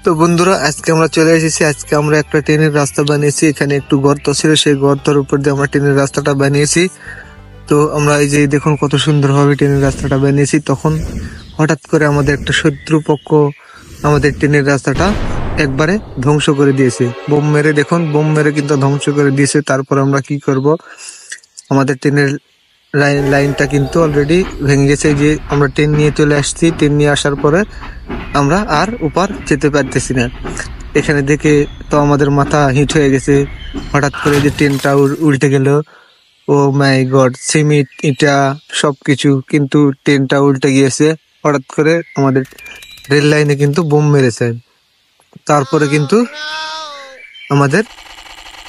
তো বন্ধুরা আজকে আমরা চলে এসেছি। আজকে আমরা একটা ট্রেনের রাস্তা বানিয়েছি। এখানে একটু গর্ত ছিল, সেই গর্তের উপর দিয়ে আমরা ট্রেনের রাস্তাটা বানিয়েছি। তো আমরা এই যে দেখুন কত সুন্দরভাবে ট্রেনের রাস্তাটা বানিয়েছি। তখন হঠাৎ করে আমাদের একটা শত্রুপক্ষ আমাদের ট্রেনের রাস্তাটা একবারে ধ্বংস করে দিয়েছে। বোম মেরে, দেখুন বোম মেরে কিন্তু ধ্বংস করে দিয়েছে। তারপর আমরা কি করব, আমাদের ট্রেনের লাইনটা কিন্তু অলরেডি ভেঙে গেছে। যে আমরা ট্রেন নিয়ে চলে আসছি, ট্রেন নিয়ে আসার পরে আমরা আর উপর যেতে পারতেছি না। এখানে দেখে তো আমাদের মাথা হিট হয়ে গেছে। হঠাৎ করে যে ট্রেনটা উল্টে গেল, ও মাই গড, সিমেন্ট ইটা সবকিছু, কিন্তু ট্রেনটা উল্টে গিয়েছে। হঠাৎ করে আমাদের রেল লাইনে কিন্তু বোম মেরেছে। তারপরে কিন্তু আমাদের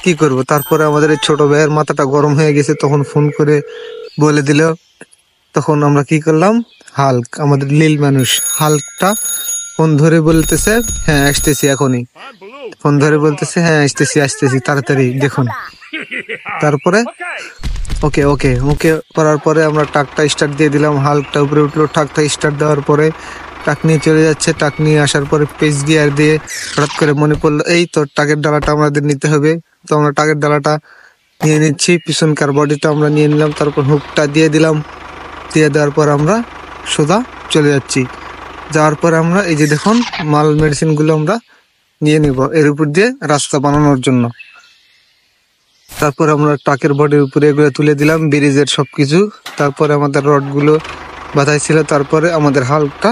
কি করব, তারপরে আমাদের এই ছোট ভাইয়ের মাথাটা গরম হয়ে গেছে। তখন ফোন করে বলে দিল। তখন আমরা কি করলাম, হাল্ক, আমাদের লীল মানুষ হাল্কটা ফোন ধরে বলতেছে হ্যাঁ আসতেছি এখনই। ফোন ধরে বলতেছে হ্যাঁ আসতেছি তাড়াতাড়ি দেখুন। তারপরে ওকে ওকে ওকে করার পরে আমরা ট্রাকটা স্টার্ট দিয়ে দিলাম। হাল্কটা উপরে উঠলো, ট্রাকটা স্টার্ট দেওয়ার পরে ট্রাক নিয়ে চলে যাচ্ছে। ট্রাক নিয়ে আসার পরে পেজ গিয়ার দিয়ে হঠাৎ করে মনে পড়লো এই তো ট্রাকের ডালাটা আমাদের নিতে হবে। তো আমরা ট্রাকের ডালাটা নিয়ে নিচ্ছি, পিছনকার বডিটা আমরা নিয়ে নিলাম। তারপর হুকটা দিয়ে দিলাম। দিয়ে দেওয়ার পর আমরা সোজা চলে যাচ্ছি। যাওয়ার পর আমরা এই যে দেখুন মাল মেডিসিন গুলো আমরা নিয়ে নিব এর উপর দিয়ে রাস্তা বানানোর জন্য। তারপর আমরা ট্রাকের বডির উপরে এগুলো তুলে দিলাম, ব্রিজের সবকিছু। তারপরে আমাদের রড গুলো বাঁধাই ছিল। তারপরে আমাদের হাল্কটা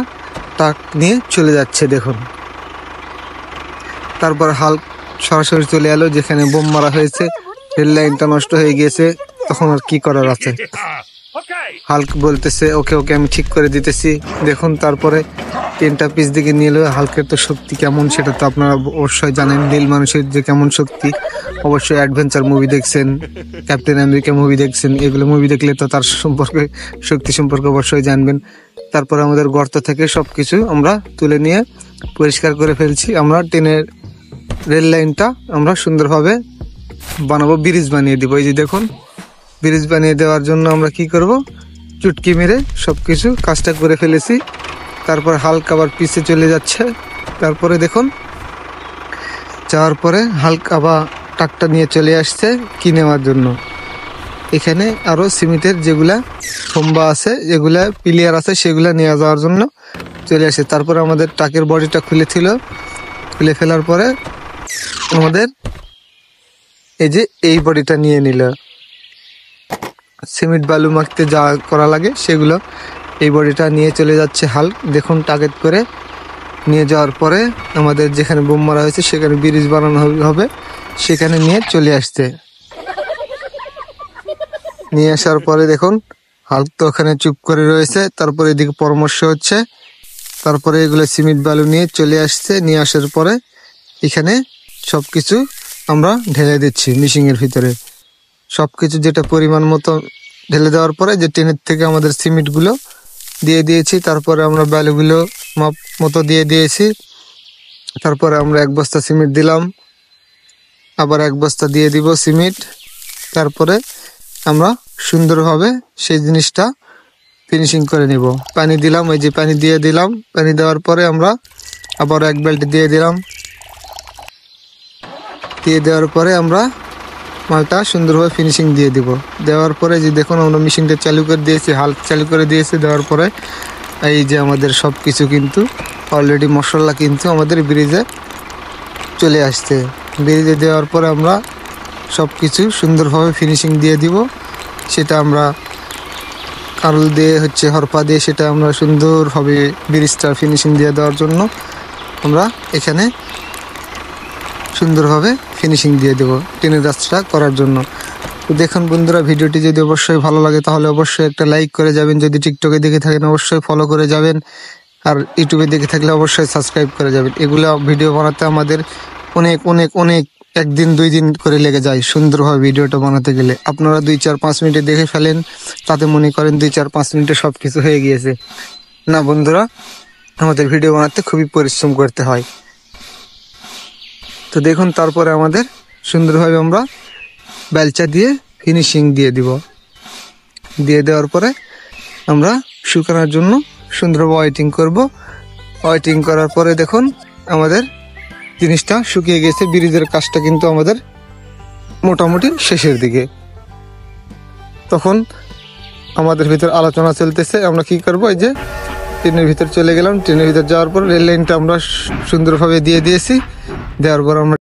ট্রাক নিয়ে চলে যাচ্ছে দেখুন। তারপর হাল্ক সরাসরি চলে এলো যেখানে বোম মারা হয়েছে। রেল লাইনটা নষ্ট হয়ে গিয়েছে, তখন আর কি করার আছে। হাল্ক বলতেছে ওকে ওকে আমি ঠিক করে দিতেছি দেখুন। তারপরে ট্রেনটা পিছ দিকে নিয়ে এলো। হাল্কের তো শক্তি কেমন সেটা তো আপনারা অবশ্যই জানেন। নীল মানুষের যে কেমন শক্তি, অবশ্যই অ্যাডভেঞ্চার মুভি দেখছেন, ক্যাপ্টেন আমেরিকা মুভি দেখছেন। এগুলো মুভি দেখলে তো তার সম্পর্কে, শক্তি সম্পর্কে অবশ্যই জানবেন। তারপর আমাদের গর্ত থেকে সবকিছু আমরা তুলে নিয়ে পরিষ্কার করে ফেলছি। আমরা ট্রেনের রেল লাইনটা আমরা সুন্দরভাবে বানাবো, ব্রিজ বানিয়ে দিব। এই যে দেখুন ব্রিজ বানিয়ে দেওয়ার জন্য আমরা কি করব, চুটকি মেরে সবকিছু কাজটা করে ফেলেছি। তারপর হালকা আবার পিছে চলে যাচ্ছে। তারপরে দেখুন যাওয়ার পরে হালকা আবার ট্রাকটা নিয়ে চলে আসছে কি নেওয়ার জন্য। এখানে আরো সিমেন্টের যেগুলা খম্বা আছে, যেগুলা পিলিয়ার আছে, সেগুলা নিয়ে যাওয়ার জন্য চলে আসে। তারপরে আমাদের ট্রাকের বডিটা খুলে ফেলার পরে আমাদের এই যে এই বডিটা নিয়ে নিল। সিমেন্ট বালু মাখতে যা করা লাগে সেগুলো এই বডিটা নিয়ে চলে যাচ্ছে হাল্ক দেখুন। টার্গেট করে নিয়ে যাওয়ার পরে আমাদের যেখানে বোম মারা হয়েছে সেখানে ব্রিজ বানানো হবে, সেখানে নিয়ে চলে আসছে। নিয়ে আসার পরে দেখুন হাল্ক তো ওখানে চুপ করে রয়েছে। তারপরে এদিকে পরামর্শ হচ্ছে। তারপরে এগুলো সিমেন্ট বালু নিয়ে চলে আসছে। নিয়ে আসার পরে এখানে সবকিছু আমরা ঢেলে দিচ্ছি মেশিনের ভিতরে। সবকিছু যেটা পরিমাণ মতো ঢেলে দেওয়ার পরে যে ট্রেনের থেকে আমাদের সিমেন্ট গুলো দিয়ে দিয়েছি। তারপরে আমরা বালুগুলো মাপ মতো দিয়ে দিয়েছি। তারপরে আমরা 1 বস্তা সিমেন্ট দিলাম, আবার 1 বস্তা দিয়ে দিব সিমেন্ট। তারপরে আমরা সুন্দরভাবে সেই জিনিসটা ফিনিশিং করে নিব। পানি দিলাম, এই যে পানি দিয়ে দিলাম। পানি দেওয়ার পরে আমরা আবার 1 বালতি দিয়ে দিলাম। দিয়ে দেওয়ার পরে আমরা মালটা সুন্দরভাবে ফিনিশিং দিয়ে দিব। দেওয়ার পরে যে দেখুন আমরা মেশিনটা চালু করে দিয়েছি, হাল্ক চালু করে দিয়েছি। দেওয়ার পরে এই যে আমাদের সব কিছু কিন্তু অলরেডি মশলা কিন্তু আমাদের ব্রিজে চলে আসছে। ব্রিজে দেওয়ার পরে আমরা সব কিছু সুন্দরভাবে ফিনিশিং দিয়ে দিব। সেটা আমরা কারল দিয়ে হরপা দিয়ে সেটা আমরা সুন্দরভাবে ব্রিজটা ফিনিশিং দিয়ে দেওয়ার জন্য আমরা এখানে সুন্দরভাবে ফিনিশিং দিয়ে দেবো ট্রেনের রাস্তাটা করার জন্য। তো দেখুন বন্ধুরা, ভিডিওটি যদি অবশ্যই ভালো লাগে তাহলে অবশ্যই একটা লাইক করে যাবেন। যদি টিকটকে দেখে থাকেন অবশ্যই ফলো করে যাবেন, আর ইউটিউবে দেখে থাকলে অবশ্যই সাবস্ক্রাইব করে যাবেন। এগুলো ভিডিও বানাতে আমাদের অনেক অনেক অনেক 1 দিন 2 দিন করে লেগে যায় সুন্দরভাবে ভিডিওটা বানাতে গেলে। আপনারা 2-4-5 মিনিটে দেখে ফেলেন, তাতে মনে করেন 2-4-5 মিনিটে সব কিছু হয়ে গিয়েছে। না বন্ধুরা, আমাদের ভিডিও বানাতে খুবই পরিশ্রম করতে হয়। তো দেখুন তারপরে আমাদের সুন্দরভাবে আমরা বেলচা দিয়ে ফিনিশিং দিয়ে দিব। দিয়ে দেওয়ার পরে আমরা শুকানোর জন্য সুন্দরভাবে ওয়েটিং করব। ওয়েটিং করার পরে দেখুন আমাদের জিনিসটা শুকিয়ে গেছে, ব্রিজের কাজটা কিন্তু আমাদের মোটামুটি শেষের দিকে। তখন আমাদের ভিতর আলোচনা চলতেছে আমরা কি করব। এই যে ট্রেনের ভিতর চলে গেলাম, ট্রেনের ভিতর যাওয়ার পর রেল লাইনটা আমরা সুন্দরভাবে দিয়ে দিয়েছি। দেওয়ার পর আমরা